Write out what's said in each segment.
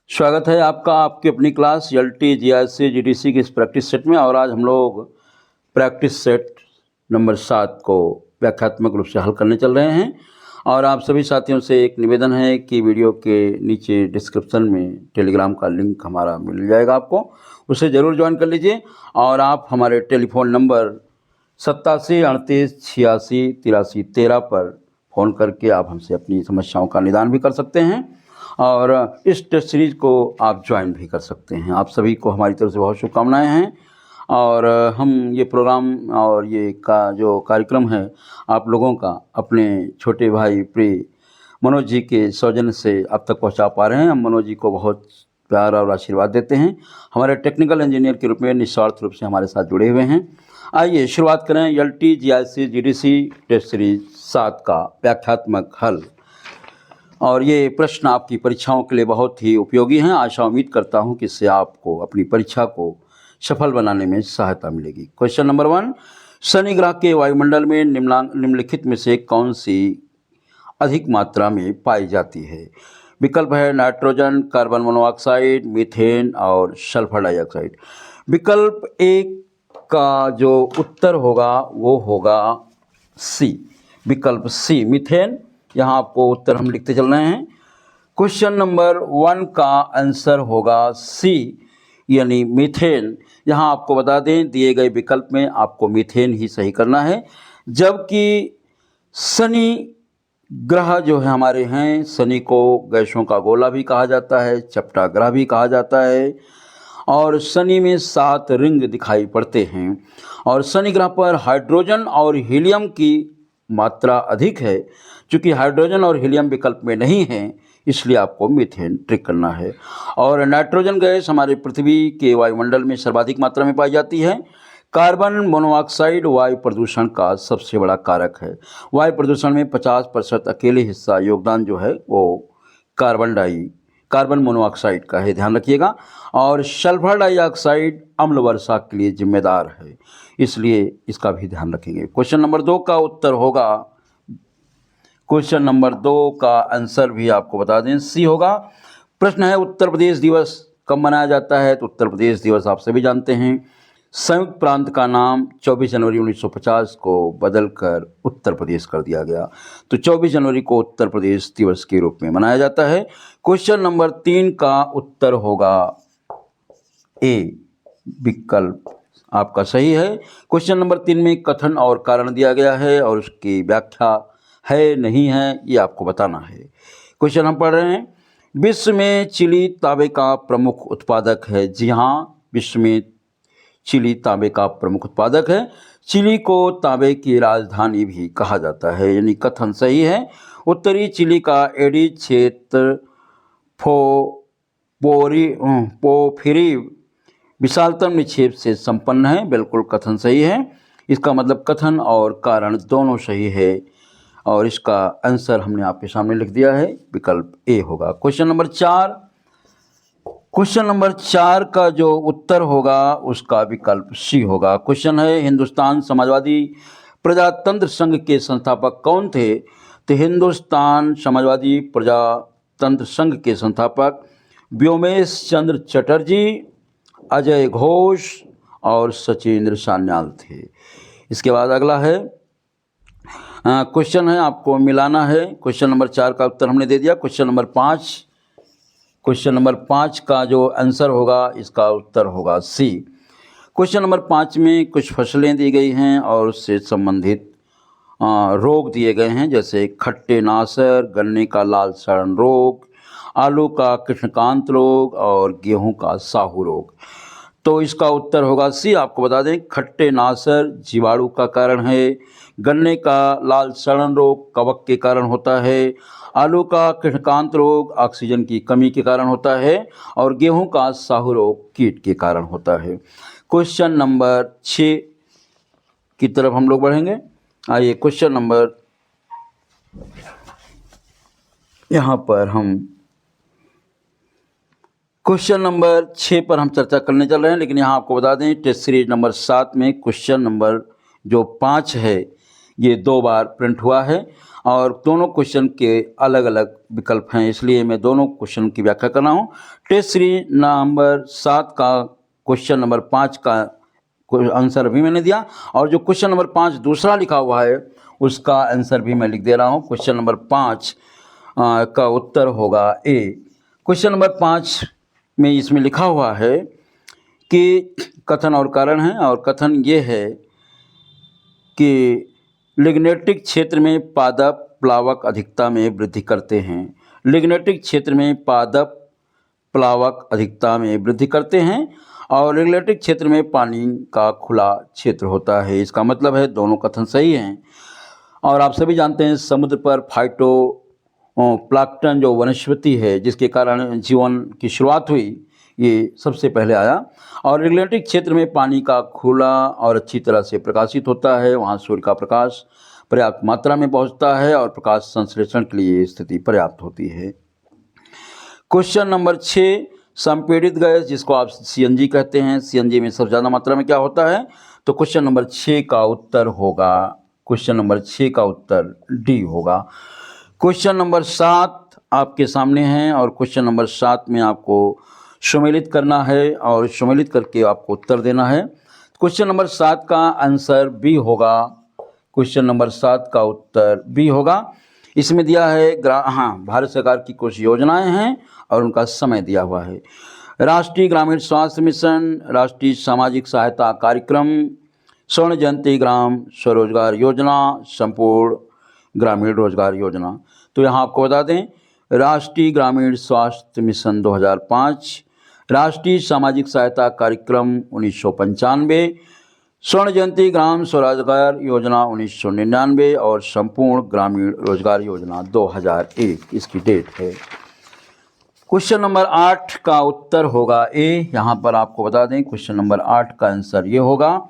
स्वागत है आपका आपकी अपनी क्लास एलटी जीआईसी जीडीसी की इस प्रैक्टिस सेट में। और आज हम लोग प्रैक्टिस सेट नंबर 7 को व्याख्यात्मक रूप से हल करने चल रहे हैं। और आप सभी साथियों से एक निवेदन है कि वीडियो के नीचे डिस्क्रिप्शन में टेलीग्राम का लिंक हमारा मिल जाएगा, आपको उसे ज़रूर ज्वाइन कर लीजिए। और आप हमारे टेलीफोन नंबर 87 38 86 83 13 पर फ़ोन करके आप हमसे अपनी समस्याओं का निदान भी कर सकते हैं और इस टेस्ट सीरीज़ को आप ज्वाइन भी कर सकते हैं। आप सभी को हमारी तरफ से बहुत शुभकामनाएं हैं। और हम ये प्रोग्राम और ये जो कार्यक्रम है आप लोगों का अपने छोटे भाई प्रिय मनोज जी के सौजन्य से अब तक पहुंचा पा रहे हैं। हम मनोज जी को बहुत प्यार और आशीर्वाद देते हैं। हमारे टेक्निकल इंजीनियर के रूप में निस्वार्थ रूप से हमारे साथ जुड़े हुए हैं। आइए शुरुआत करें LT GIC GDC test series 7 का व्याख्यात्मक हल। और ये प्रश्न आपकी परीक्षाओं के लिए बहुत ही उपयोगी हैं। आशा उम्मीद करता हूं कि इससे आपको अपनी परीक्षा को सफल बनाने में सहायता मिलेगी। क्वेश्चन नंबर 1, शनि ग्रह के वायुमंडल में निम्नलिखित में से कौन सी अधिक मात्रा में पाई जाती है? विकल्प है नाइट्रोजन, कार्बन मोनोऑक्साइड, मीथेन और सल्फर डाइऑक्साइड। विकल्प एक का जो उत्तर होगा वो होगा सी, विकल्प सी मीथेन। यहाँ आपको उत्तर हम लिखते चल रहे हैं। क्वेश्चन नंबर 1 का आंसर होगा सी यानी मीथेन। यहाँ आपको बता दें दिए गए विकल्प में आपको मीथेन ही सही करना है। जबकि शनि ग्रह जो है हमारे हैं, शनि को गैसों का गोला भी कहा जाता है, चपटा ग्रह भी कहा जाता है। और शनि में 7 रिंग दिखाई पड़ते हैं। और शनि ग्रह पर हाइड्रोजन और हीलियम की मात्रा अधिक है। चूँकि हाइड्रोजन और हीलियम विकल्प में नहीं है इसलिए आपको मीथेन ट्रिक करना है। और नाइट्रोजन गैस हमारे पृथ्वी के वायुमंडल में सर्वाधिक मात्रा में पाई जाती है। कार्बन मोनोऑक्साइड वायु प्रदूषण का सबसे बड़ा कारक है। वायु प्रदूषण में 50% अकेले हिस्सा योगदान जो है वो कार्बन मोनोऑक्साइड का है, ध्यान रखिएगा। और सल्फर डाइऑक्साइड अम्ल वर्षा के लिए जिम्मेदार है, इसलिए इसका भी ध्यान रखेंगे। क्वेश्चन नंबर 2 का उत्तर होगा, क्वेश्चन नंबर 2 का आंसर भी आपको बता दें सी होगा। प्रश्न है उत्तर प्रदेश दिवस कब मनाया जाता है? तो उत्तर प्रदेश दिवस आप सभी जानते हैं संयुक्त प्रांत का नाम 24 जनवरी 1950 को बदलकर उत्तर प्रदेश कर दिया गया। तो 24 जनवरी को उत्तर प्रदेश दिवस के रूप में मनाया जाता है। क्वेश्चन नंबर 3 का उत्तर होगा ए, विकल्प आपका सही है। क्वेश्चन नंबर 3 में कथन और कारण दिया गया है और उसकी व्याख्या है नहीं है ये आपको बताना है। क्वेश्चन हम पढ़ रहे हैं, विश्व में चिली तांबे का प्रमुख उत्पादक है। जी हाँ, विश्व में चिली तांबे का प्रमुख उत्पादक है। चिली को तांबे की राजधानी भी कहा जाता है, यानी कथन सही है। उत्तरी चिली का एडीज क्षेत्र पोर्फिरी विशालतम निक्षेप से संपन्न है, बिल्कुल कथन सही है। इसका मतलब कथन और कारण दोनों सही है और इसका आंसर हमने आपके सामने लिख दिया है, विकल्प ए होगा। क्वेश्चन नंबर 4 का जो उत्तर होगा उसका विकल्प सी होगा। क्वेश्चन है हिंदुस्तान समाजवादी प्रजातंत्र संघ के संस्थापक कौन थे? तो हिंदुस्तान समाजवादी प्रजातंत्र संघ के संस्थापक व्योमेश चंद्र चटर्जी, अजय घोष और सचिंद्र सान्याल थे। इसके बाद अगला है क्वेश्चन है आपको मिलाना है। क्वेश्चन नंबर 4 का उत्तर हमने दे दिया। क्वेश्चन नंबर 5 का जो आंसर होगा इसका उत्तर होगा सी। क्वेश्चन नंबर 5 में कुछ फसलें दी गई हैं और उससे संबंधित रोग दिए गए हैं, जैसे खट्टे नासर, गन्ने का लाल सड़न रोग, आलू का कृष्णकांत रोग और गेहूं का साहू रोग। तो इसका उत्तर होगा सी। आपको बता दें खट्टे नासर जीवाणु का कारण है, गन्ने का लाल सड़न रोग कवक के कारण होता है, आलू का कृष्णकांत रोग ऑक्सीजन की कमी के कारण होता है और गेहूं का साहू रोग कीट के कारण होता है। क्वेश्चन नंबर 6 की तरफ हम लोग बढ़ेंगे। आइए क्वेश्चन नंबर यहाँ पर हम क्वेश्चन नंबर 6 पर हम चर्चा करने चल रहे हैं, लेकिन यहाँ आपको बता दें टेस्ट सीरीज नंबर 7 में क्वेश्चन नंबर जो 5 है ये 2 बार प्रिंट हुआ है। और दोनों क्वेश्चन के अलग अलग विकल्प हैं, इसलिए मैं दोनों क्वेश्चन की व्याख्या कर रहा हूँ। टेस्ट सीरीज नंबर 7 का क्वेश्चन नंबर 5 का आंसर भी मैंने दिया, और जो क्वेश्चन नंबर 5 दूसरा लिखा हुआ है उसका आंसर भी मैं लिख दे रहा हूँ। क्वेश्चन नंबर 5 का उत्तर होगा ए। क्वेश्चन नंबर 5 में इसमें लिखा हुआ है कि कथन और कारण है, और कथन ये है कि लिग्नेटिक क्षेत्र में पादप प्लावक अधिकता में वृद्धि करते हैं। लिग्नेटिक क्षेत्र में पादप प्लावक अधिकता में वृद्धि करते हैं, और लिग्नेटिक क्षेत्र में पानी का खुला क्षेत्र होता है। इसका मतलब है दोनों कथन सही हैं। और आप सभी जानते हैं समुद्र पर फाइटो प्लांक्टन जो वनस्पति है जिसके कारण जीवन की शुरुआत हुई, ये सबसे पहले आया। और लिग्नेटिक क्षेत्र में पानी का खुला और अच्छी तरह से प्रकाशित होता है, वहाँ सूर्य का प्रकाश पर्याप्त मात्रा में पहुँचता है और प्रकाश संश्लेषण के लिए स्थिति पर्याप्त होती है। क्वेश्चन नंबर 6, संपीड़ित गैस जिसको आप सीएनजी कहते हैं, सीएनजी में सबसे ज़्यादा मात्रा में क्या होता है? तो क्वेश्चन नंबर 6 का उत्तर होगा, क्वेश्चन नंबर 6 का उत्तर डी होगा। क्वेश्चन नंबर 7 आपके सामने है, और क्वेश्चन नंबर 7 में आपको सम्मिलित करना है और सम्मिलित करके आपको उत्तर देना है। क्वेश्चन नंबर 7 का आंसर बी होगा, क्वेश्चन नंबर 7 का उत्तर बी होगा। इसमें दिया है भारत सरकार की कुछ योजनाएं हैं और उनका समय दिया हुआ है। राष्ट्रीय ग्रामीण स्वास्थ्य मिशन, राष्ट्रीय सामाजिक सहायता कार्यक्रम, स्वर्ण जयंती ग्राम स्वरोजगार योजना, संपूर्ण ग्रामीण रोजगार योजना। तो यहाँ आपको बता दें, राष्ट्रीय ग्रामीण स्वास्थ्य मिशन 2005, राष्ट्रीय सामाजिक सहायता कार्यक्रम 1995, स्वर्ण जयंती ग्राम स्वरोजगार योजना 1999 और संपूर्ण ग्रामीण रोजगार योजना 2001 इसकी डेट है। क्वेश्चन नंबर 8 का उत्तर होगा ए। यहाँ पर आपको बता दें क्वेश्चन नंबर 8 का आंसर ये होगा,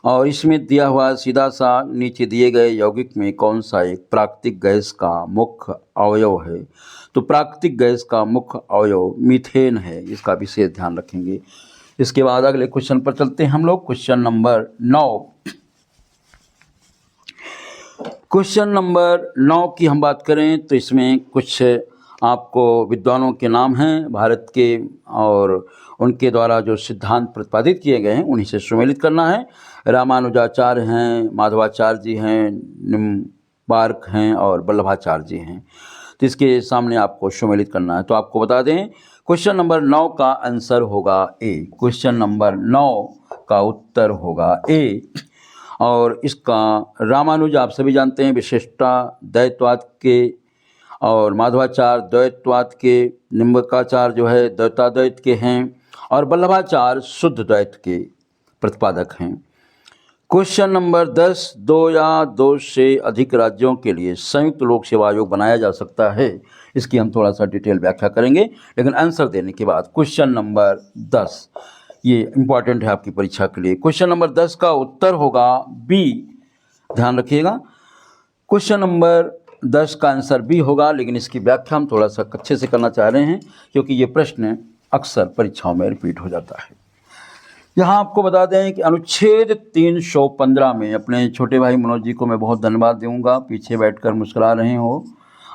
और इसमें दिया हुआ सीधा सा नीचे दिए गए यौगिक में कौन सा एक प्राकृतिक गैस का मुख्य अवयव है? तो प्राकृतिक गैस का मुख्य अवयव मीथेन है, इसका विशेष ध्यान रखेंगे। इसके बाद अगले क्वेश्चन पर चलते हैं हम लोग। क्वेश्चन नंबर 9, क्वेश्चन नंबर 9 की हम बात करें तो इसमें कुछ आपको विद्वानों के नाम हैं भारत के, और उनके द्वारा जो सिद्धांत प्रतिपादित किए गए हैं उन्हीं से सम्मिलित करना है। रामानुजाचार्य हैं, माधवाचार्य जी हैं, निम्बार्क हैं और वल्लभाचार्य जी हैं। तो इसके सामने आपको सम्मिलित करना है। तो आपको बता दें क्वेश्चन नंबर 9 का आंसर होगा ए। क्वेश्चन नंबर 9 का उत्तर होगा ए। और इसका रामानुज आप सभी जानते हैं विशिष्टता द्वैतवाद के, और माधवाचार्य द्वैतवाद के, निम्बकाचार्य जो है द्वैताद्वैत के हैं, और वल्लभाचार्य शुद्ध द्वैत के प्रतिपादक हैं। क्वेश्चन नंबर 10, 2 या 2 से अधिक राज्यों के लिए संयुक्त लोक सेवा आयोग बनाया जा सकता है। इसकी हम थोड़ा सा डिटेल व्याख्या करेंगे लेकिन आंसर देने के बाद। क्वेश्चन नंबर 10 ये इम्पॉर्टेंट है आपकी परीक्षा के लिए। क्वेश्चन नंबर 10 का उत्तर होगा बी, ध्यान रखिएगा। क्वेश्चन नंबर 10 का आंसर बी होगा, लेकिन इसकी व्याख्या हम थोड़ा सा अच्छे से करना चाह रहे हैं क्योंकि ये प्रश्न अक्सर परीक्षाओं में रिपीट हो जाता है। यहाँ आपको बता दें कि अनुच्छेद 315 में, अपने छोटे भाई मनोज जी को मैं बहुत धन्यवाद दूंगा, पीछे बैठकर मुस्कुरा रहे हो,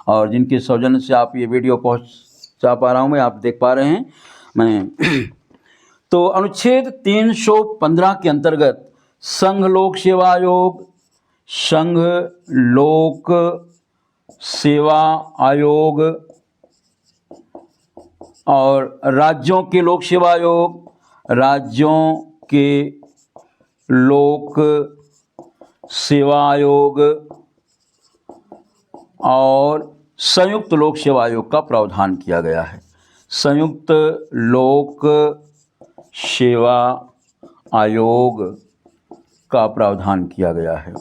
और जिनके सौजन्य से आप ये वीडियो पहुँचा पा रहा हूँ मैं, आप देख पा रहे हैं मैं। तो अनुच्छेद 315 के अंतर्गत संघ लोक सेवा आयोग, संघ लोक सेवा आयोग और राज्यों के लोक सेवा आयोग, राज्यों के लोक सेवा आयोग और संयुक्त लोक सेवा आयोग का प्रावधान किया गया है। संयुक्त लोक सेवा आयोग का प्रावधान किया गया है।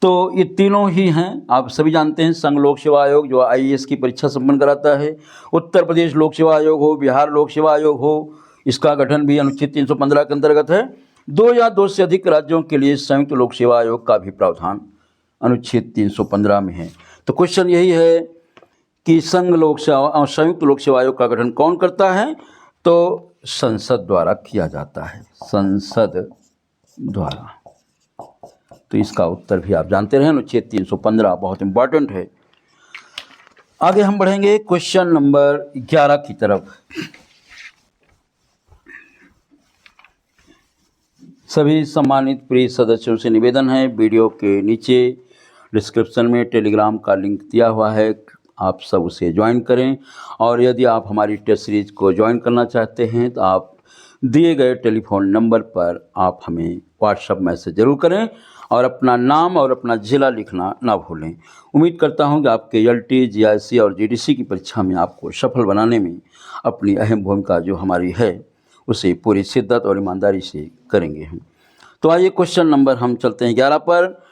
तो ये तीनों ही हैं, आप सभी जानते हैं। संघ लोक सेवा आयोग जो आईएएस की परीक्षा संपन्न कराता है, उत्तर प्रदेश लोक सेवा आयोग हो, बिहार लोक सेवा आयोग हो, इसका गठन भी अनुच्छेद 315 के अंतर्गत है। 2 या 2 से अधिक राज्यों के लिए संयुक्त लोक सेवा आयोग का भी प्रावधान अनुच्छेद 315 में है। तो क्वेश्चन यही है कि संघ लोक सेवा संयुक्त लोक सेवा आयोग का गठन कौन करता है? तो संसद द्वारा किया जाता है, संसद द्वारा। तो इसका उत्तर भी आप जानते रहे, अनुच्छेद 315 बहुत इम्पॉर्टेंट है। आगे हम बढ़ेंगे क्वेश्चन नंबर 11 की तरफ। सभी सम्मानित प्रिय सदस्यों से निवेदन है, वीडियो के नीचे डिस्क्रिप्शन में टेलीग्राम का लिंक दिया हुआ है, आप सब उसे ज्वाइन करें। और यदि आप हमारी टेस्ट सीरीज़ को ज्वाइन करना चाहते हैं तो आप दिए गए टेलीफोन नंबर पर आप हमें व्हाट्सएप मैसेज ज़रूर करें और अपना नाम और अपना ज़िला लिखना ना भूलें। उम्मीद करता हूं कि आपके एलटी, जीआईसी और जीडीसी की परीक्षा में आपको सफल बनाने में अपनी अहम भूमिका जो हमारी है उसे पूरी शिद्दत और ईमानदारी से करेंगे हम। तो आइए क्वेश्चन नंबर हम चलते हैं 11 पर।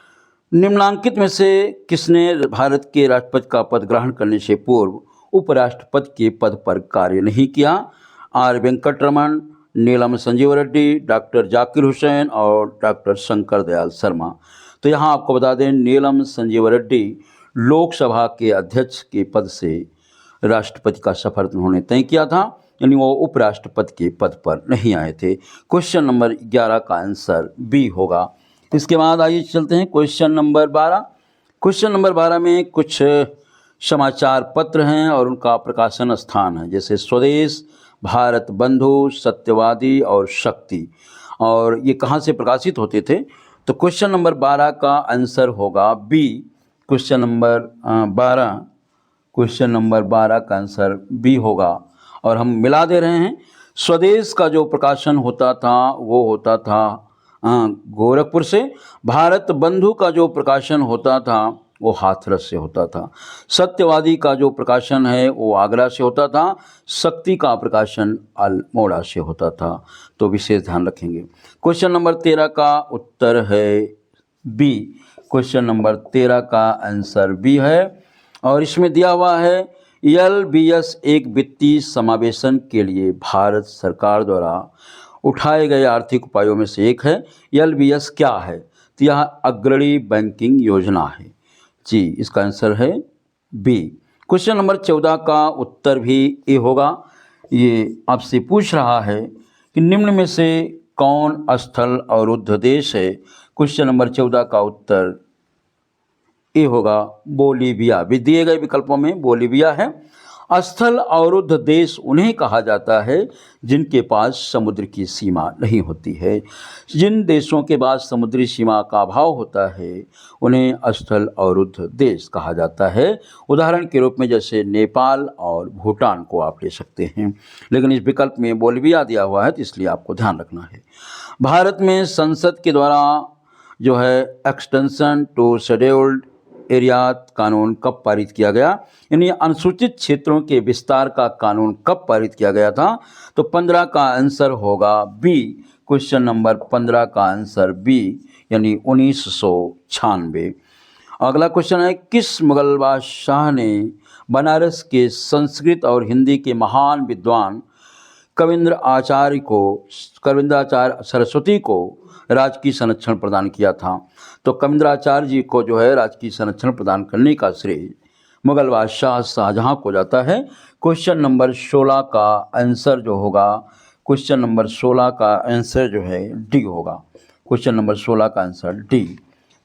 निम्नांकित में से किसने भारत के राष्ट्रपति का पद ग्रहण करने से पूर्व उपराष्ट्रपति के पद पर कार्य नहीं किया? आर वेंकटरमण, नीलम संजीव रेड्डी, डॉक्टर जाकिर हुसैन और डॉक्टर शंकर दयाल शर्मा। तो यहाँ आपको बता दें, नीलम संजीव रेड्डी लोकसभा के अध्यक्ष के पद से राष्ट्रपति का सफर उन्होंने तय किया था, यानी वो उपराष्ट्रपति के पद पर नहीं आए थे। क्वेश्चन नंबर 11 का आंसर बी होगा। इसके बाद आइए चलते हैं क्वेश्चन नंबर 12। क्वेश्चन नंबर 12 में कुछ समाचार पत्र हैं और उनका प्रकाशन स्थान है, जैसे स्वदेश, भारत बंधु, सत्यवादी और शक्ति, और ये कहाँ से प्रकाशित होते थे? तो क्वेश्चन नंबर 12 का आंसर होगा बी। क्वेश्चन नंबर 12 का आंसर बी होगा। और हम मिला दे रहे हैं, स्वदेश का जो प्रकाशन होता था वो होता था गोरखपुर से, भारत बंधु का जो प्रकाशन होता था वो हाथरस से होता था, सत्यवादी का जो प्रकाशन है वो आगरा से होता था, शक्ति का प्रकाशन अल्मोड़ा से होता था। तो विशेष ध्यान रखेंगे। क्वेश्चन नंबर 13 का उत्तर है बी। क्वेश्चन नंबर 13 का आंसर बी है। और इसमें दिया हुआ है LBS एक वित्तीय समावेशन के लिए भारत सरकार द्वारा उठाए गए आर्थिक उपायों में से एक है। LBS क्या है? तो यह अग्रणी बैंकिंग योजना है जी, इसका आंसर है बी। क्वेश्चन नंबर 14 का उत्तर भी ए होगा। ये आपसे पूछ रहा है कि निम्न में से कौन स्थल अवरुद्ध देश है? क्वेश्चन नंबर 14 का उत्तर ए होगा, बोलीविया। भी दिए गए विकल्पों में बोलीविया है। स्थल अवरुद्ध देश उन्हें कहा जाता है जिनके पास समुद्र की सीमा नहीं होती है। जिन देशों के पास समुद्री सीमा का अभाव होता है उन्हें स्थल अवरुद्ध देश कहा जाता है। उदाहरण के रूप में जैसे नेपाल और भूटान को आप ले सकते हैं, लेकिन इस विकल्प में बोलीविया दिया हुआ है तो इसलिए आपको ध्यान रखना है। भारत में संसद के द्वारा जो है एक्सटेंशन टू शेड्यूल्ड एरियात कानून कब पारित किया गया, यानी अनुसूचित क्षेत्रों के विस्तार का कानून कब पारित किया गया था? तो 15 का आंसर होगा बी। क्वेश्चन नंबर 15 का आंसर बी, यानी 1996। अगला क्वेश्चन है, किस मुगल बादशाह ने बनारस के संस्कृत और हिंदी के महान विद्वान कविंद्राचार्य सरस्वती को राजकीय संरक्षण प्रदान किया था? तो कविंद्राचार्य जी को जो है राजकीय संरक्षण प्रदान करने का श्रेय मुगल बादशाह शाहजहां को जाता है। क्वेश्चन नंबर 16 का आंसर जो होगा, क्वेश्चन नंबर 16 का आंसर जो है डी होगा। क्वेश्चन नंबर 16 का आंसर डी।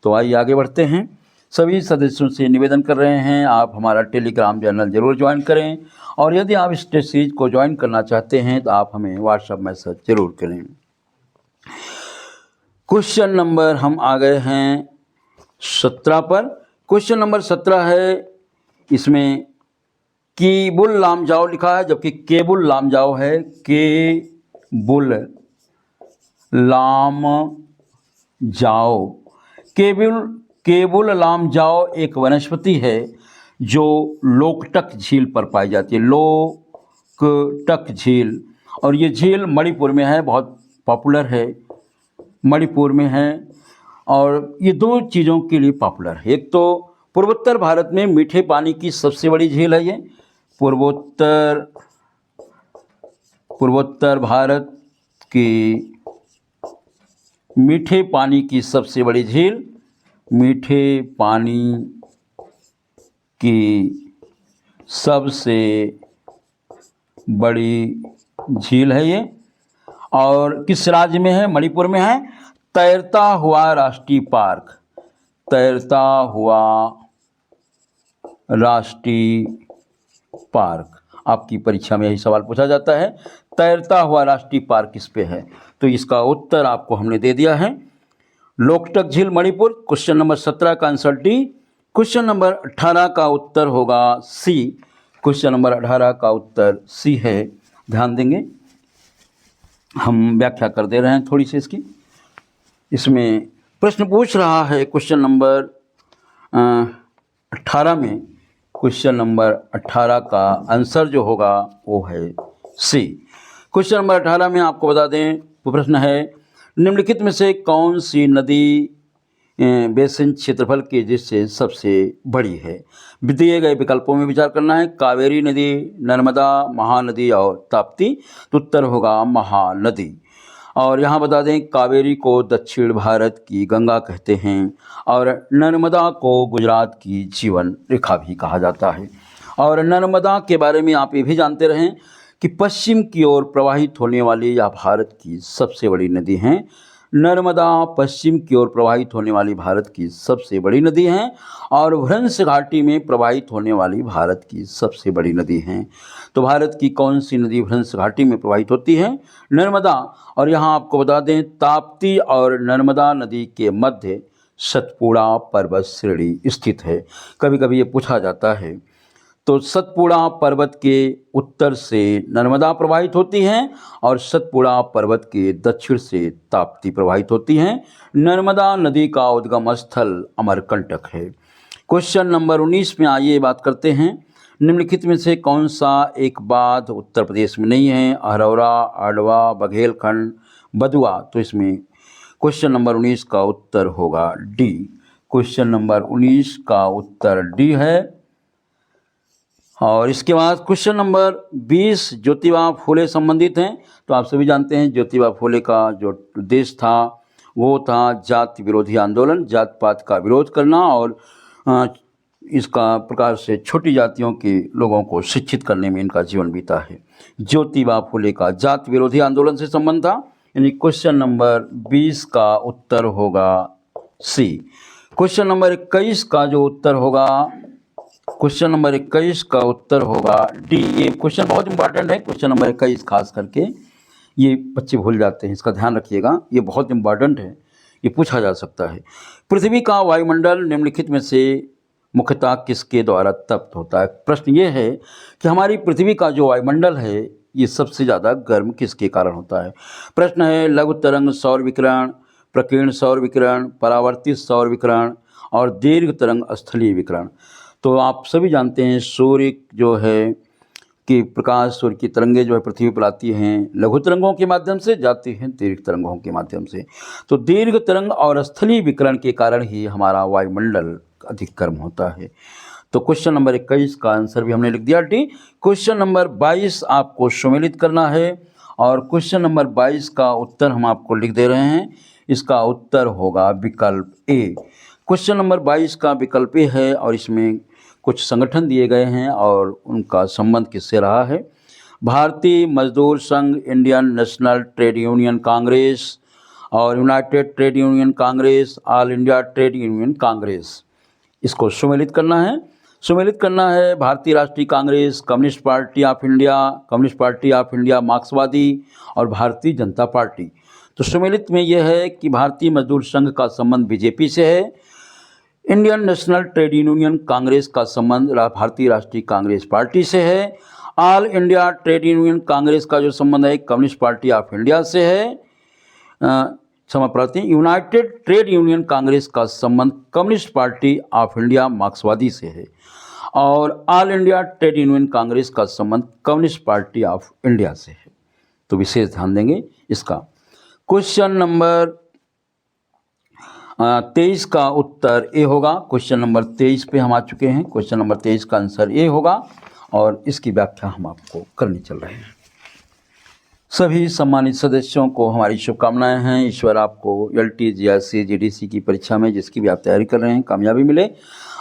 तो आइए आगे बढ़ते हैं। सभी सदस्यों से निवेदन कर रहे हैं आप हमारा टेलीग्राम चैनल जरूर ज्वाइन करें, और यदि आप इस टेस्ट सीरीज को ज्वाइन करना चाहते हैं तो आप हमें व्हाट्सएप मैसेज जरूर करें। क्वेश्चन नंबर हम आ गए हैं 17 पर। क्वेश्चन नंबर 17 है, इसमें केबुल लामजाओ लिखा है, जबकि केबुल लामजाओ है केबुल लामजाओ। केबुल लामजाओ एक वनस्पति है जो लोकटक झील पर पाई जाती है, लोकटक झील, और ये झील मणिपुर में है, बहुत पॉपुलर है, मणिपुर में है। और ये दो चीज़ों के लिए पॉपुलर है। एक तो पूर्वोत्तर भारत में मीठे पानी की सबसे बड़ी झील है ये, पूर्वोत्तर भारत की मीठे पानी की सबसे बड़ी झील, मीठे पानी की सबसे बड़ी झील है ये। और किस राज्य में है? मणिपुर में है। तैरता हुआ राष्ट्रीय पार्क, तैरता हुआ राष्ट्रीय पार्क। आपकी परीक्षा में यही सवाल पूछा जाता है, तैरता हुआ राष्ट्रीय पार्क किस पे है। तो इसका उत्तर आपको हमने दे दिया है, लोकटक झील मणिपुर। क्वेश्चन नंबर 17 का आंसर डी। क्वेश्चन नंबर 18 का उत्तर होगा सी। क्वेश्चन नंबर 18 का उत्तर सी है। ध्यान देंगे, हम व्याख्या कर दे रहे हैं थोड़ी सी इसकी। इसमें प्रश्न पूछ रहा है क्वेश्चन नंबर 18 में, क्वेश्चन नंबर 18 का आंसर जो होगा वो है सी। क्वेश्चन नंबर 18 में आपको बता दें, वो प्रश्न है, निम्नलिखित में से कौन सी नदी बेसिन क्षेत्रफल की दृष्टि से सबसे बड़ी है। दिए गए विकल्पों में विचार करना है, कावेरी नदी, नर्मदा, महानदी और ताप्ती। तो उत्तर होगा महानदी। और यहाँ बता दें, कावेरी को दक्षिण भारत की गंगा कहते हैं और नर्मदा को गुजरात की जीवन रेखा भी कहा जाता है। और नर्मदा के बारे में आप ये भी जानते रहें कि पश्चिम की ओर प्रवाहित होने वाली यह भारत की सबसे बड़ी नदी है। नर्मदा पश्चिम की ओर प्रवाहित होने वाली भारत की सबसे बड़ी नदी है और भ्रंश घाटी में प्रवाहित होने वाली भारत की सबसे बड़ी नदी है। तो भारत की कौन सी नदी भ्रंश घाटी में प्रवाहित होती है? नर्मदा। और यहाँ आपको बता दें, ताप्ती और नर्मदा नदी के मध्य सतपुड़ा पर्वत श्रेणी स्थित है। कभी कभी ये पूछा जाता है। तो सतपुड़ा पर्वत के उत्तर से नर्मदा प्रवाहित होती है और सतपुड़ा पर्वत के दक्षिण से ताप्ती प्रवाहित होती हैं। नर्मदा नदी का उद्गम स्थल अमरकंटक है। क्वेश्चन नंबर 19 में आइए बात करते हैं, निम्नलिखित में से कौन सा एक बांध उत्तर प्रदेश में नहीं है? अरौरा, आडवा, बघेलखंड, बदुआ। तो इसमें क्वेश्चन नंबर 19 का उत्तर होगा डी। क्वेश्चन नंबर 19 का उत्तर डी है। और इसके बाद क्वेश्चन नंबर 20 ज्योतिबा फुले संबंधित हैं। तो आप सभी जानते हैं ज्योतिबा फुले का जो उद्देश्य था वो था जाति विरोधी आंदोलन, जात पात का विरोध करना और इसका प्रकार से छोटी जातियों के लोगों को शिक्षित करने में इनका जीवन बीता है। ज्योतिबा फुले का जाति विरोधी आंदोलन से संबंध था, यानी क्वेश्चन नंबर 20 का उत्तर होगा सी। क्वेश्चन नंबर 21 का जो उत्तर होगा, क्वेश्चन नंबर 21 का उत्तर होगा डी। ये क्वेश्चन बहुत इंपॉर्टेंट है, क्वेश्चन नंबर 21 खास करके ये बच्चे भूल जाते हैं, इसका ध्यान रखिएगा, ये बहुत इंपॉर्टेंट है, ये पूछा जा सकता है। पृथ्वी का वायुमंडल निम्नलिखित में से मुख्यतः किसके द्वारा तप्त होता है? प्रश्न ये है कि हमारी पृथ्वी का जो वायुमंडल है ये सबसे ज़्यादा गर्म किसके कारण होता है? प्रश्न है, लघु तरंग सौर विकिरण, प्रकीर्ण सौर विकिरण, परावर्तित सौर विकिरण और दीर्घ तरंग स्थलीय विकिरण। तो आप सभी जानते हैं सूर्य जो है कि प्रकाश, सूर्य की तरंगें जो है पृथ्वी पर आती हैं, लघु तरंगों के माध्यम से जाती हैं दीर्घ तरंगों के माध्यम से। तो दीर्घ तरंग और स्थलीय विकिरण के कारण ही हमारा वायुमंडल अधिक गर्म होता है। तो क्वेश्चन नंबर 21 का आंसर भी हमने लिख दिया डी। क्वेश्चन नंबर 22 आपको सम्मिलित करना है और क्वेश्चन नंबर 22 का उत्तर हम आपको लिख दे रहे हैं। इसका उत्तर होगा विकल्प ए। क्वेश्चन नंबर 22 का विकल्प ए है और इसमें कुछ संगठन दिए गए हैं और उनका संबंध किससे रहा है? Bharatiya Mazdoor Sangh, Indian National Trade Union Congress और United Trade Union Congress, All India Trade Union Congress. इसको सम्मिलित करना है। सम्मिलित करना है Bharatiya Rashtriya Congress, Communist Party of India, Communist Party of India मार्क्सवादी और भारतीय जनता पार्टी। तो सम्मिलित में यह है कि भारतीय मजदूर संघ का संबंध बीजेपी से है, Indian National Trade Union Congress का संबंध भारतीय राष्ट्रीय कांग्रेस पार्टी से है, all India Trade Union Congress का जो संबंध है कम्युनिस्ट पार्टी ऑफ इंडिया से है, क्षमा प्रार्थी, यूनाइटेड ट्रेड यूनियन कांग्रेस का संबंध कम्युनिस्ट पार्टी ऑफ इंडिया मार्क्सवादी से है और all India Trade Union Congress का संबंध कम्युनिस्ट पार्टी ऑफ इंडिया से है। तो विशेष ध्यान देंगे इसका। क्वेश्चन नंबर 23 का उत्तर ए होगा। क्वेश्चन नंबर 23 पे हम आ चुके हैं। क्वेश्चन नंबर 23 का आंसर ए होगा और इसकी व्याख्या हम आपको करने चल रहे हैं। सभी सम्मानित सदस्यों को हमारी शुभकामनाएं हैं। ईश्वर आपको LT, GRC, GDC की परीक्षा में जिसकी भी आप तैयारी कर रहे हैं कामयाबी मिले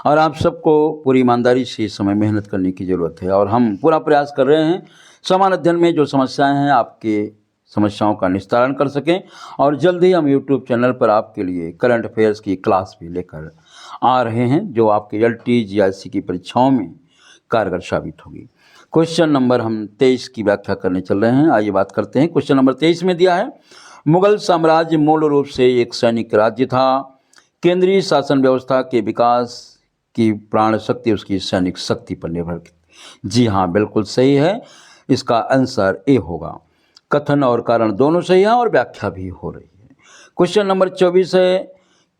और आप सबको पूरी ईमानदारी से इस समय मेहनत करने की ज़रूरत है और हम पूरा प्रयास कर रहे हैं समान अध्ययन में जो समस्याएं हैं आपके समस्याओं का निस्तारण कर सकें और जल्द ही हम YouTube चैनल पर आपके लिए करंट अफेयर्स की क्लास भी लेकर आ रहे हैं जो आपके LT GIC की परीक्षाओं में कारगर साबित होगी। क्वेश्चन नंबर हम 23 की व्याख्या करने चल रहे हैं। आइए बात करते हैं। क्वेश्चन नंबर 23 में दिया है, मुगल साम्राज्य मूल रूप से एक सैनिक राज्य था। केंद्रीय शासन व्यवस्था के विकास की प्राण शक्ति उसकी सैनिक शक्ति पर निर्भर थी। जी हाँ, बिल्कुल सही है। इसका आंसर ए होगा। कथन और कारण दोनों सही है और व्याख्या भी हो रही है। क्वेश्चन नंबर 24 है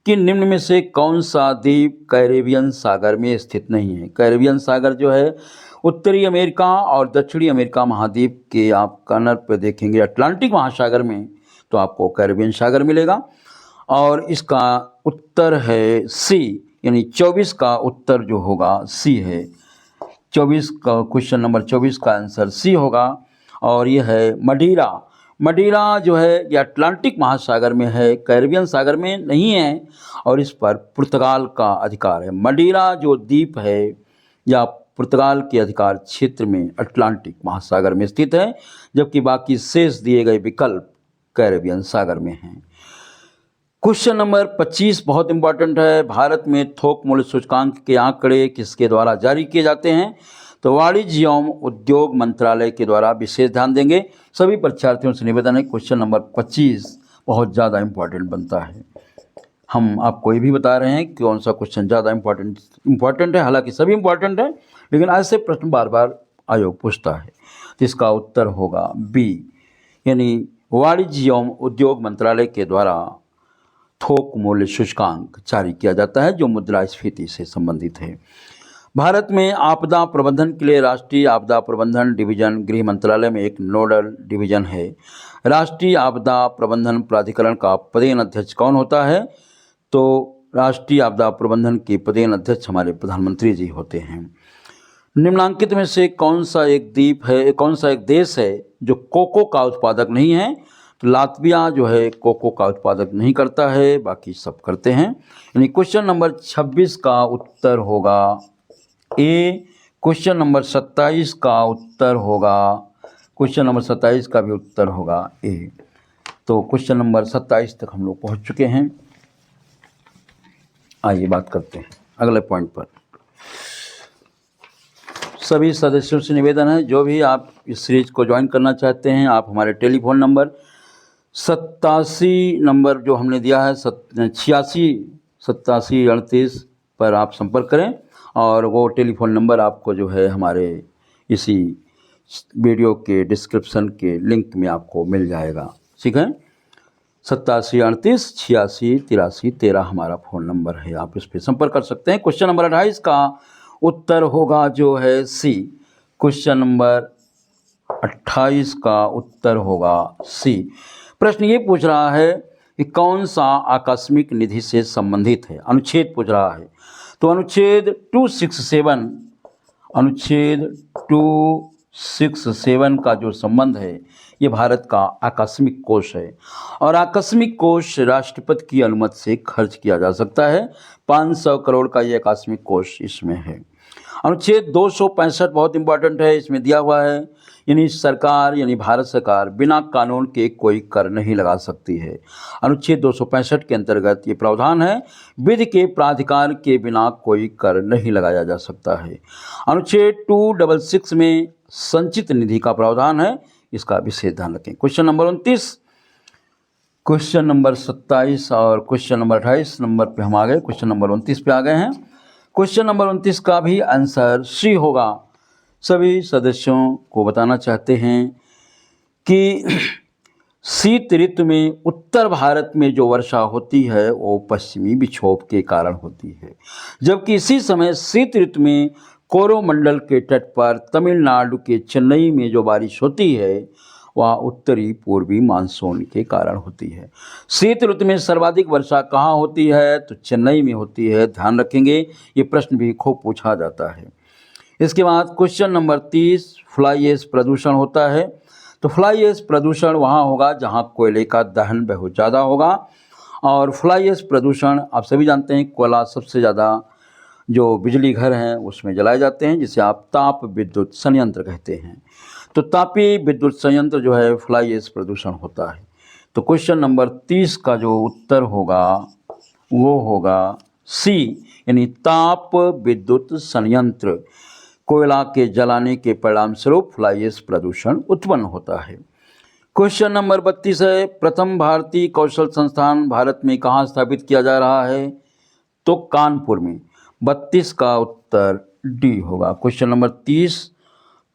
कि निम्न में से कौन सा द्वीप कैरेबियन सागर में स्थित नहीं है। कैरेबियन सागर जो है उत्तरी अमेरिका और दक्षिणी अमेरिका महाद्वीप के आप कॉर्नर पर देखेंगे अटलांटिक महासागर में, तो आपको कैरेबियन सागर मिलेगा। और इसका उत्तर है सी, यानी 24 का उत्तर जो होगा सी है। 24 का क्वेश्चन नंबर 24 का आंसर सी होगा। और यह है मडीरा। मडीरा जो है ये अटलांटिक महासागर में है, कैरेबियन सागर में नहीं है, और इस पर पुर्तगाल का अधिकार है। मडीरा जो द्वीप है या पुर्तगाल के अधिकार क्षेत्र में अटलांटिक महासागर में स्थित है, जबकि बाकी शेष दिए गए विकल्प कैरेबियन सागर में हैं। क्वेश्चन नंबर 25 बहुत इंपॉर्टेंट है। भारत में थोक मूल्य सूचकांक के आंकड़े किसके द्वारा जारी किए जाते हैं। तो वाणिज्य एवं उद्योग मंत्रालय के द्वारा विशेष ध्यान देंगे। सभी परीक्षार्थियों से निवेदन है, क्वेश्चन नंबर 25 बहुत ज़्यादा इंपॉर्टेंट बनता है। हम आपको ये भी बता रहे हैं कि कौन सा क्वेश्चन ज़्यादा इंपॉर्टेंट है। हालांकि सभी इंपॉर्टेंट है, लेकिन ऐसे प्रश्न बार बार आयोग पूछता है। तो इसका उत्तर होगा बी, यानी वाणिज्य एवं उद्योग मंत्रालय के द्वारा थोक मूल्य सूचकांक जारी किया जाता है जो मुद्रास्फीति से संबंधित है। भारत में आपदा प्रबंधन के लिए राष्ट्रीय आपदा प्रबंधन डिवीजन गृह मंत्रालय में एक नोडल डिवीजन है। राष्ट्रीय आपदा प्रबंधन प्राधिकरण का पदेन अध्यक्ष कौन होता है। तो राष्ट्रीय आपदा प्रबंधन के पदेन अध्यक्ष हमारे प्रधानमंत्री जी होते हैं। निम्नांकित में से कौन सा एक द्वीप है, कौन सा एक देश है जो कोको का उत्पादक नहीं है। तो लातविया जो है कोको का उत्पादक नहीं करता है, बाकी सब करते हैं। यानी क्वेश्चन नंबर 26 का उत्तर होगा ए। क्वेश्चन नंबर 27 का उत्तर होगा, क्वेश्चन नंबर 27 का भी उत्तर होगा ए। तो क्वेश्चन नंबर 27 तक हम लोग पहुंच चुके हैं। आइए बात करते हैं अगले पॉइंट पर। सभी सदस्यों से निवेदन है, जो भी आप इस सीरीज को ज्वाइन करना चाहते हैं, आप हमारे टेलीफोन नंबर 87 नंबर जो हमने दिया है 86 87 38 पर आप संपर्क करें, और वो टेलीफोन नंबर आपको जो है हमारे इसी वीडियो के डिस्क्रिप्शन के लिंक में आपको मिल जाएगा। ठीक है, 87 38 86 83 13 हमारा फ़ोन नंबर है, आप इस पर संपर्क कर सकते हैं। क्वेश्चन नंबर 28 का उत्तर होगा जो है सी। क्वेश्चन नंबर 28 का उत्तर होगा सी। प्रश्न ये पूछ रहा है कि कौन सा आकस्मिक निधि से संबंधित है। अनुच्छेद पूछ रहा है, तो अनुच्छेद 267 का जो संबंध है ये भारत का आकस्मिक कोष है, और आकस्मिक कोष राष्ट्रपति की अनुमति से खर्च किया जा सकता है। 500 करोड़ का ये आकस्मिक कोष इसमें है। अनुच्छेद 265 बहुत इंपॉर्टेंट है, इसमें दिया हुआ है यानी सरकार यानी भारत सरकार बिना कानून के कोई कर नहीं लगा सकती है। अनुच्छेद 265 के अंतर्गत ये प्रावधान है, विधि के प्राधिकार के बिना कोई कर नहीं लगाया जा सकता है। अनुच्छेद 266 में संचित निधि का प्रावधान है, इसका विशेष ध्यान रखें। क्वेश्चन नंबर 29, क्वेश्चन नंबर 27 और क्वेश्चन नंबर 28 नंबर पे हम आ गए, क्वेश्चन नंबर 29 पे आ गए हैं। क्वेश्चन नंबर 29 का भी आंसर सी होगा। सभी सदस्यों को बताना चाहते हैं कि शीत ऋतु में उत्तर भारत में जो वर्षा होती है वो पश्चिमी विक्षोभ के कारण होती है, जबकि इसी समय शीत ऋतु में कोरोमंडल के तट पर तमिलनाडु के चेन्नई में जो बारिश होती है वह उत्तरी पूर्वी मानसून के कारण होती है। शीत ऋतु में सर्वाधिक वर्षा कहाँ होती है, तो चेन्नई में होती है, ध्यान रखेंगे, ये प्रश्न भी खूब पूछा जाता है। इसके बाद क्वेश्चन नंबर 30, फ्लाई ऐश प्रदूषण होता है। तो फ्लाई ऐश प्रदूषण वहाँ होगा जहाँ कोयले का दहन बहुत ज़्यादा होगा, और फ्लाई ऐश प्रदूषण आप सभी जानते हैं कोयला सबसे ज़्यादा जो बिजली घर हैं उसमें जलाए जाते हैं, जिसे आप ताप विद्युत संयंत्र कहते हैं। तो तापीय विद्युत संयंत्र जो है फ्लाई ऐश प्रदूषण होता है। तो क्वेश्चन नंबर 30 का जो उत्तर होगा वो होगा सी, यानी ताप विद्युत संयंत्र, कोयला के जलाने के परिणाम स्वरूप फ्लाई ऐश प्रदूषण उत्पन्न होता है। क्वेश्चन नंबर 32 है, प्रथम भारतीय कौशल संस्थान भारत में कहाँ स्थापित किया जा रहा है? तो कानपुर में। 32 का उत्तर डी होगा। Question number 30।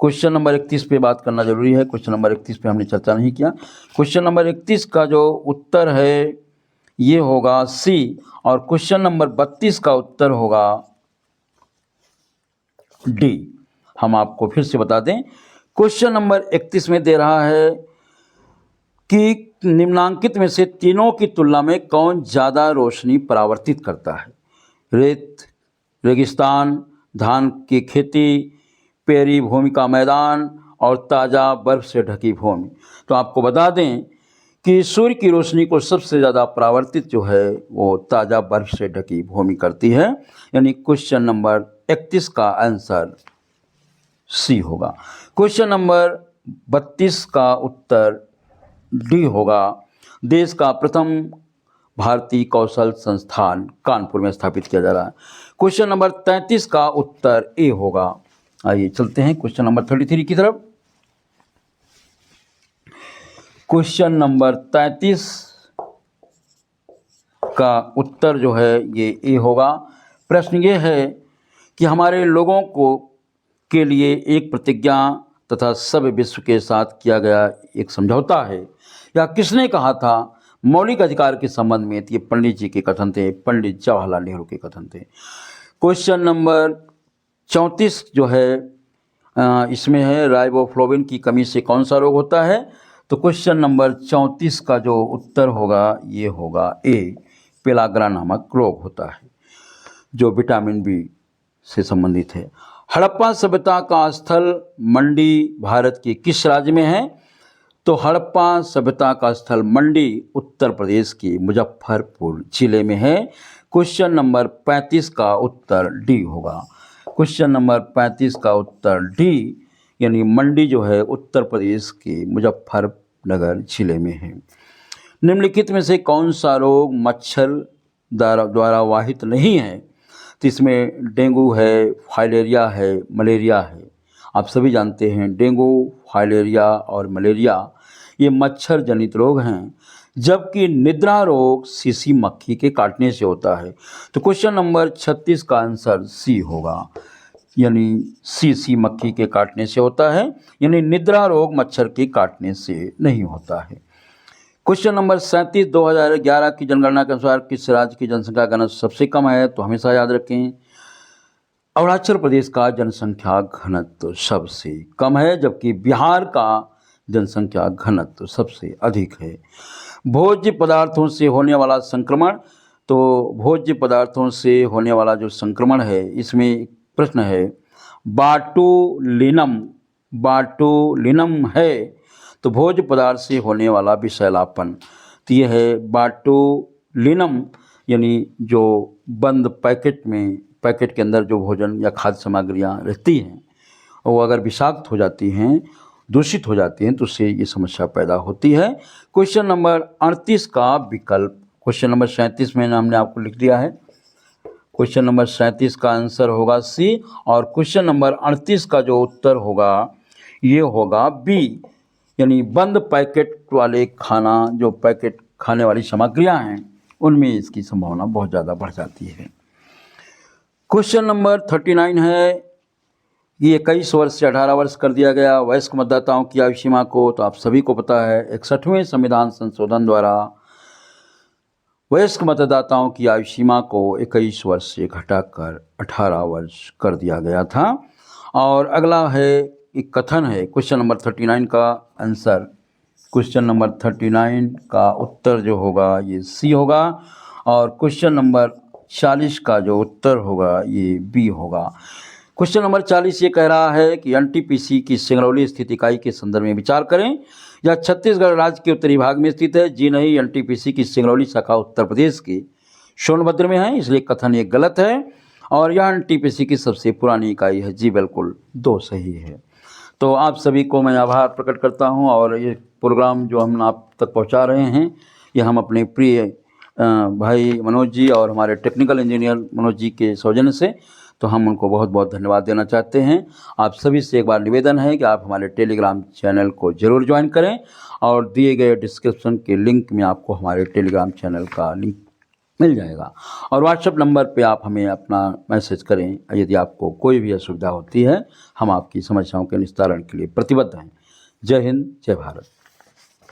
क्वेश्चन नंबर 31 पे बात करना जरूरी है, क्वेश्चन नंबर 31 पे हमने चर्चा नहीं किया। क्वेश्चन नंबर 31 का जो उत्तर है ये होगा सी, और क्वेश्चन नंबर 32 का उत्तर होगा डी। हम आपको फिर से बता दें, क्वेश्चन नंबर 31 में दे रहा है कि निम्नांकित में से तीनों की तुलना में कौन ज़्यादा रोशनी परावर्तित करता है? रेत, रेगिस्तान, धान की खेती, पेरी भूमि का मैदान और ताज़ा बर्फ़ से ढकी भूमि। तो आपको बता दें कि सूर्य की रोशनी को सबसे ज़्यादा परावर्तित जो है वो ताज़ा बर्फ़ से ढकी भूमि करती है, यानी क्वेश्चन नंबर 31 का आंसर सी होगा। क्वेश्चन नंबर 32 का उत्तर डी होगा। देश का प्रथम भारतीय कौशल संस्थान कानपुर में स्थापित किया जा रहा है। क्वेश्चन नंबर 33 का उत्तर ए होगा। आइए चलते हैं क्वेश्चन नंबर 33 की तरफ। क्वेश्चन नंबर 33 का उत्तर जो है ये ए होगा। प्रश्न ये है कि हमारे लोगों को के लिए एक प्रतिज्ञा तथा सब विश्व के साथ किया गया एक समझौता है, या किसने कहा था मौलिक अधिकार के संबंध में? ये पंडित जी के कथन थे, पंडित जवाहरलाल नेहरू के कथन थे। क्वेश्चन नंबर 34 जो है इसमें है राइबोफ्लोविन की कमी से कौन सा रोग होता है? तो क्वेश्चन नंबर 34 का जो उत्तर होगा ये होगा ए, पेलाग्रा नामक रोग होता है जो विटामिन बी से संबंधित है। हड़प्पा सभ्यता का स्थल मंडी भारत के किस राज्य में है? तो हड़प्पा सभ्यता का स्थल मंडी उत्तर प्रदेश के मुजफ्फरपुर जिले में है। क्वेश्चन नंबर 35 का उत्तर डी होगा। क्वेश्चन नंबर 35 का उत्तर डी, यानी मंडी जो है उत्तर प्रदेश के मुजफ्फरनगर जिले में है। निम्नलिखित में से कौन सा रोग मच्छर द्वारा वाहित नहीं है? तो इसमें डेंगू है, फाइलेरिया है, मलेरिया है। आप सभी जानते हैं डेंगू, फाइलेरिया और मलेरिया ये मच्छर जनित रोग हैं, जबकि निद्रा रोग सीसी मक्खी के काटने से होता है। तो क्वेश्चन नंबर 36 का आंसर सी होगा, यानी सीसी मक्खी के काटने से होता है, यानी निद्रा रोग मच्छर के काटने से नहीं होता है। क्वेश्चन नंबर 37, 2011 की जनगणना के अनुसार किस राज्य की जनसंख्या घनत्व सबसे कम है? तो हमेशा याद रखें अरुणाचल प्रदेश का जनसंख्या घनत्व सबसे कम है, जबकि बिहार का जनसंख्या घनत्व सबसे अधिक है। भोज्य पदार्थों से होने वाला संक्रमण, तो भोज्य पदार्थों से होने वाला जो संक्रमण है इसमें प्रश्न है बाटुलिनम है, तो भोज्य पदार्थ से होने वाला विषैलापन, तो यह है बाटुलिनम, यानी जो बंद पैकेट के अंदर जो भोजन या खाद्य सामग्रियाँ रहती हैं वो अगर विषाक्त हो जाती हैं, दूषित हो जाती हैं, तो उससे ये समस्या पैदा होती है। क्वेश्चन नंबर 38 का विकल्प, क्वेश्चन नंबर 37 में हमने आपको लिख दिया है, क्वेश्चन नंबर 37 का आंसर होगा सी, और क्वेश्चन नंबर 38 का जो उत्तर होगा ये होगा बी, यानी बंद पैकेट वाले खाना, जो पैकेट खाने वाली सामग्रियां हैं उनमें इसकी संभावना बहुत ज़्यादा बढ़ जाती है। क्वेश्चन नंबर 39 है, ये 21 वर्ष से 18 वर्ष कर दिया गया वयस्क मतदाताओं की आयु सीमा को। तो आप सभी को पता है 61वें संविधान संशोधन द्वारा वयस्क मतदाताओं की आयु सीमा को 21 वर्ष से घटाकर 18 वर्ष कर दिया गया था। और अगला है एक कथन है, क्वेश्चन नंबर 39 का आंसर, क्वेश्चन नंबर 39 का उत्तर जो होगा ये सी होगा, और क्वेश्चन नंबर 40 का जो उत्तर होगा ये बी होगा। क्वेश्चन नंबर 40 ये कह रहा है कि एनटीपीसी की सिंगरौली स्थित इकाई के संदर्भ में विचार करें। यह छत्तीसगढ़ राज्य के उत्तरी भाग में स्थित है। जी नहीं, एनटीपीसी की सिंगरौली शाखा उत्तर प्रदेश के सोनभद्र में है, इसलिए कथन ये गलत है। और यह एनटीपीसी की सबसे पुरानी इकाई है। जी बिल्कुल, 2 सही है। तो आप सभी को मैं आभार प्रकट करता हूं, और ये प्रोग्राम जो हम आप तक पहुंचा रहे हैं ये हम अपने प्रिय भाई मनोज जी और हमारे टेक्निकल इंजीनियर मनोज जी के सौजन्य से, तो हम उनको बहुत बहुत धन्यवाद देना चाहते हैं। आप सभी से एक बार निवेदन है कि आप हमारे टेलीग्राम चैनल को ज़रूर ज्वाइन करें, और दिए गए डिस्क्रिप्शन के लिंक में आपको हमारे टेलीग्राम चैनल का लिंक मिल जाएगा। और व्हाट्सएप नंबर पे आप हमें अपना मैसेज करें यदि आपको कोई भी असुविधा होती है। हम आपकी समस्याओं के निस्तारण के लिए प्रतिबद्ध हैं। जय हिंद, जय भारत।